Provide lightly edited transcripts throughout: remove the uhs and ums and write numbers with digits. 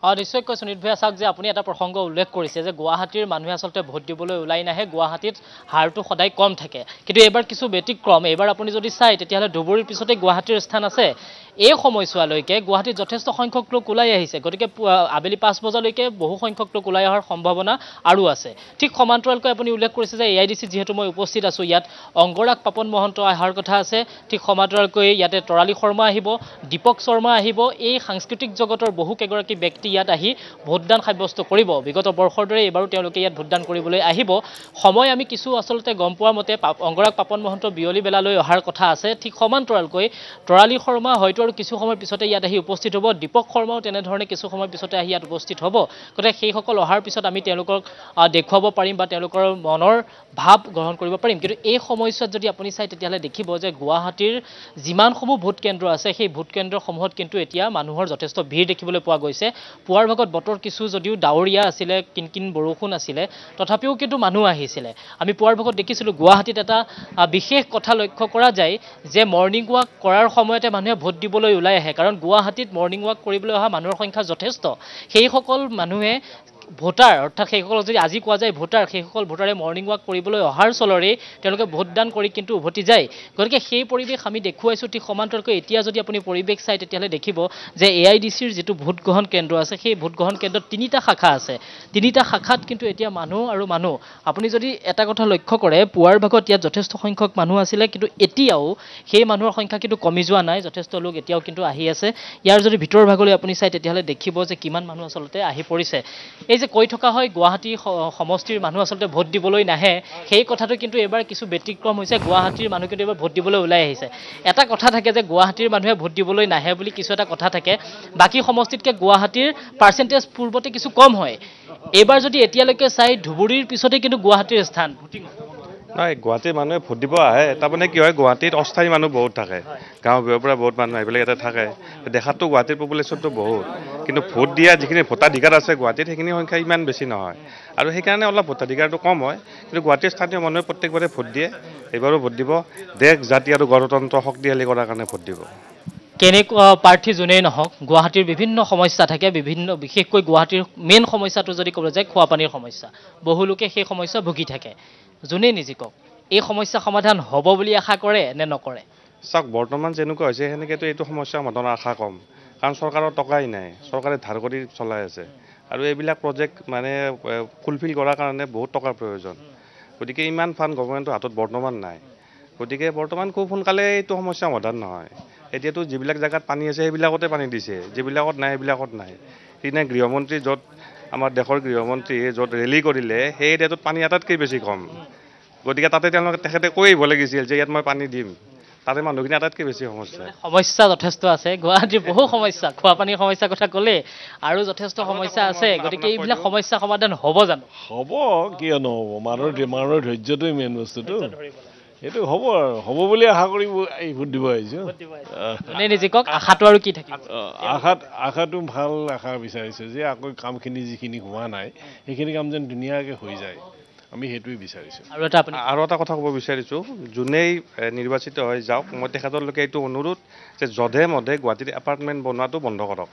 নিশ্চয়কৈ সুনীত ভাই চাওক যে আপুনি এটা প্ৰসংগ উল্লেখ কৰিছে যে গুৱাহাটীৰ মানুহে আচলতে ভোট দিবলৈ ওলাই নাহে গুৱাহাটীত হাৰটো সদায় কম থাকে কিন্তু এইবাৰ কিছু ব্যতিক্ৰম এইবাৰ আপুনি যদি চাই তেতিয়াহ'লে ধুবুৰীৰ পিছতে গুৱাহাটীৰ স্থান আছে এই সময়ছোৱালৈকে গুৱাহাটীত যথেষ্ট সংখ্যক লোক ওলাই আহিছে গতিকে আবেলি 5 বজালৈকে বহু সংখ্যক লোক ওলাই অহাৰ সম্ভাৱনা আৰু আছে ঠিক সমান্তৰালকৈ আপুনি উল্লেখ কৰিছে যে AIDC যিহেতু মই উপস্থিত আছোঁ ইয়াত অংগৰাগ পাপন মহন্ত অহাৰ কথা আছে ঠিক সমান্তৰালকৈ ইয়াতে তৰালী শৰ্মা আহিব দীপক শৰ্মা আহিব এই সাংস্কৃতিক জগতৰ বহু কেইগৰাকী ব্যক্তি ইয়াত আহি ভোটদান সাব্যস্ত কৰিব বিগত বৰ্ষৰ দৰে এবাৰো তেওঁলোকে ইয়াত ভোটদান কৰিবলৈ আহিব সময় আমি কিছু আচলতে গম পোৱাৰ মতে অংগৰাগ পাপন মহন্ত বিয়লি বেলালৈ অহাৰ কথা আছে ঠিক সমান্তৰালকৈ তৰালী শৰ্মা হয়তো আৰু কিছু সময় পিছতে ইয়াত আহি উপস্থিত হ'ব দীপক শৰ্মাও তেনেধৰণে কিছু সময় পিছতে আহি ইয়াত উপস্থিত হ'ব গতিকে সেইসকল অহাৰ পিছত আমি তেওঁলোকক দেখুৱাব পাৰিম বা তেওঁলোকৰ মনৰ ভাৱ গ্ৰহণ কৰিব পাৰিম কিন্তু এই সময়ছোৱাত যদি আপুনি চাই তেতিয়াহ'লে দেখিব যে গুৱাহাটীৰ যিমানসমূহ ভোট কেন্দ্ৰ আছে সেই ভোট কেন্দ্ৰসমূহত কিন্তু এতিয়া মানুহৰ যথেষ্ট ভিৰ দেখিবলৈ পোৱা গৈছে পুৱাৰ ভাগত বতৰ কিছু যদিও ডাৱৰীয়া আছিলে কিনকিন বৰষুণ আছিলে তথাপিও কিন্তু মানুহ আহিছিলে আমি পুৱাৰ ভাগত দেখিছিলোঁ গুৱাহাটীত এটা বিশেষ কথা লক্ষ্য কৰা যায় যে মৰ্ণিং ৱাক কৰাৰ সময়তে মানুহে ভোট দিবলৈ ওলাই আহে কাৰণ গুৱাহাটীত মৰ্ণিং ৱাক কৰিবলৈ অহা মানুহৰ সংখ্যা যথেষ্ট সেইসকল মানুহে ভোটাৰ অৰ্থাৎ সেইসকল যদি আজি কোৱা যায় ভোটাৰ সেইসকল ভোটাৰে মৰ্ণিং ৱাক কৰিবলৈ অহাৰ চলৰে তেওঁলোকে ভোটদান কৰি কিন্তু উভতি যায় গতিকে সেই পৰিৱেশ আমি দেখুৱাইছোঁ ঠিক সমান্তৰালকৈ এতিয়া যদি আপুনি পৰিৱেশ চাই তেতিয়াহ'লে দেখিব যে AIDCৰ যিটো ভোট গ্ৰহণ কেন্দ্ৰ আছে সেই ভোট গ্ৰহণ কেন্দ্ৰত তিনিটা শাখা আছে তিনিটা শাখাত কিন্তু এতিয়া মানুহ আৰু মানুহ আপুনি যদি এটা কথা লক্ষ্য কৰে পুৱাৰ ভাগত ইয়াত যথেষ্ট সংখ্যক মানুহ আছিলে কিন্তু এতিয়াও সেই মানুহৰ সংখ্যা কিন্তু কমি যোৱা নাই যথেষ্ট লোক এতিয়াও কিন্তু আহি আছে ইয়াৰ যদি ভিতৰ ভাগলৈ আপুনি চাই তেতিয়াহ'লে দেখিব যে কিমান মানুহ আচলতে আহি পৰিছে এই যে কৈ থকা হয় গুৱাহাটী সমষ্টিৰ মানুহ আচলতে ভোট দিবলৈ নাহে সেই কথাটো কিন্তু এবাৰ কিছু ব্যতিক্ৰম হৈছে গুৱাহাটীৰ মানুহ কিন্তু এবাৰ ভোট দিবলৈ ওলাই আহিছে এটা কথা থাকে যে গুৱাহাটীৰ মানুহে ভোট দিবলৈ নাহে বুলি কিছু এটা কথা থাকে বাকী সমষ্টিতকৈ গুৱাহাটীৰ পাৰ্চেণ্টেজ পূৰ্বতে কিছু কম হয় এইবাৰ যদি এতিয়ালৈকে চাই ধুবুৰীৰ পিছতে কিন্তু গুৱাহাটীৰ স্থান নাই গুৱাহাটীৰ মানুহে ভোট দিব আহে তাৰমানে কি হয় গুৱাহাটীত অস্থায়ী মানুহ বহুত থাকে গাঁও গাঁৱৰ পৰা বহুত মানুহ আহি পেলাই ইয়াতে থাকে দেখাততো গুৱাহাটীৰ পপুলেশ্যনটো বহুত কিন্তু ভোট দিয়া যিখিনি ভোটাধিকাৰ আছে গুৱাহাটীত সেইখিনি সংখ্যা ইমান বেছি নহয় আৰু সেইকাৰণে অলপ ভোটাধিকাৰটো কম হয় কিন্তু গুৱাহাটীৰ স্থানীয় মানুহে প্ৰত্যেকবাৰে ভোট দিয়ে এইবাৰো ভোট দিব দেশ জাতি আৰু গণতন্ত্ৰ শক্তিশালী কৰাৰ কাৰণে ভোট দিব কেনেকুৱা প্ৰাৰ্থী যোনেই নহওক গুৱাহাটীৰ বিভিন্ন সমস্যা থাকে বিশেষকৈ গুৱাহাটীৰ মেইন সমস্যাটো যদি ক'বলৈ যায় খোৱা পানীৰ সমস্যা বহু লোকে সেই সমস্যা ভুগি থাকে যোনেই নিজিকক এই সমস্যা সমাধান হ'ব বুলি আশা কৰে নে নকৰে চাওক বৰ্তমান যেনেকুৱা হৈছে সেনেকৈতো এইটো সমস্যা সমাধানৰ আশা কম কাৰণ চৰকাৰৰ টকাই নাই চৰকাৰে ধাৰ কৰি চলাই আছে আৰু এইবিলাক প্ৰজেক্ট মানে ফুলফিল কৰাৰ কাৰণে বহুত টকাৰ প্ৰয়োজন গতিকে ইমান ফাণ্ড গভৰ্ণমেণ্টৰ হাতত বৰ্তমান নাই গতিকে বৰ্তমান খুব সোনকালে এইটো সমস্যা সমাধান নহয় এতিয়াতো যিবিলাক জেগাত পানী আছে সেইবিলাকতে পানী দিছে যিবিলাকত নাই সেইবিলাকত নাই সেইদিনা গৃহমন্ত্ৰী য'ত আমাৰ দেশৰ গৃহমন্ত্ৰীয়ে য'ত ৰেলী কৰিলে সেই এৰিয়াটোত পানী আটাইতকৈ বেছি কম গতিকে তাতে তেখেতে কৈ আহিব লাগিছিল যে ইয়াত মই পানী দিম তাতে মানুহখিনি আটাইতকৈ বেছি সমস্যা যথেষ্ট আছে গুৱাহাটীৰ বহু সমস্যা খোৱা পানীৰ সমস্যাৰ কথা ক'লে আৰু যথেষ্ট সমস্যা আছে গতিকে এইবিলাক সমস্যা সমাধান হ'ব জানো হ'ব কিয় নহ'ব মানুহৰ ধৈৰ্যটোৱে মেইন বস্তুটো এইটো হ'ব আৰু হ'ব বুলি আশা কৰি এই ভোট দিব আহিছোঁ নিজিকক আশাটো আৰু কি থাকিব আশাটো ভাল আশা বিচাৰিছোঁ যে আকৌ কামখিনি যিখিনি হোৱা নাই সেইখিনি কাম যেন ধুনীয়াকৈ হৈ যায় আমি সেইটোৱে বিচাৰিছোঁ আৰু এটা কথা ক'ব বিচাৰিছোঁ যোনেই নিৰ্বাচিত হৈ যাওক মই তেখেতলৈকে এইটো অনুৰোধ যে যধে মধে গুৱাহাটীত এপাৰ্টমেণ্ট বনোৱাটো বন্ধ কৰক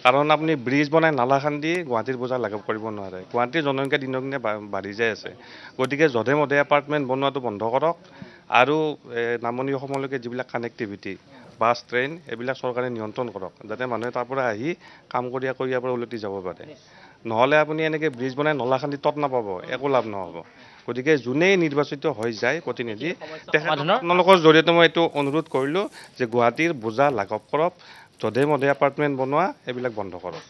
কাৰণ আপুনি ব্ৰিজ বনাই নালা খান্দি গুৱাহাটীৰ বজাৰ লাঘৱ কৰিব নোৱাৰে গুৱাহাটীৰ জনসংখ্যা দিনক দিনে বাঢ়ি যাই আছে গতিকে যধে মধে এপাৰ্টমেণ্ট বনোৱাটো বন্ধ কৰক আৰু নামনি অসমলৈকে যিবিলাক কানেক্টিভিটি বাছ ট্ৰেইন এইবিলাক চৰকাৰে নিয়ন্ত্ৰণ কৰক যাতে মানুহে তাৰ পৰা আহি কাম কৰি ইয়াৰ পৰা উলটি যাব পাৰে নহ'লে আপুনি এনেকৈ ব্ৰিজ বনাই নলা খান্দি তত নাপাব একো লাভ নহ'ব গতিকে যোনেই নিৰ্বাচিত হৈ যায় প্ৰতিনিধি আপোনালোকৰ জৰিয়তে মই এইটো অনুৰোধ কৰিলোঁ যে গুৱাহাটীৰ বোজা লাঘৱ কৰক যধে মধে এপাৰ্টমেণ্ট বনোৱা এইবিলাক বন্ধ কৰক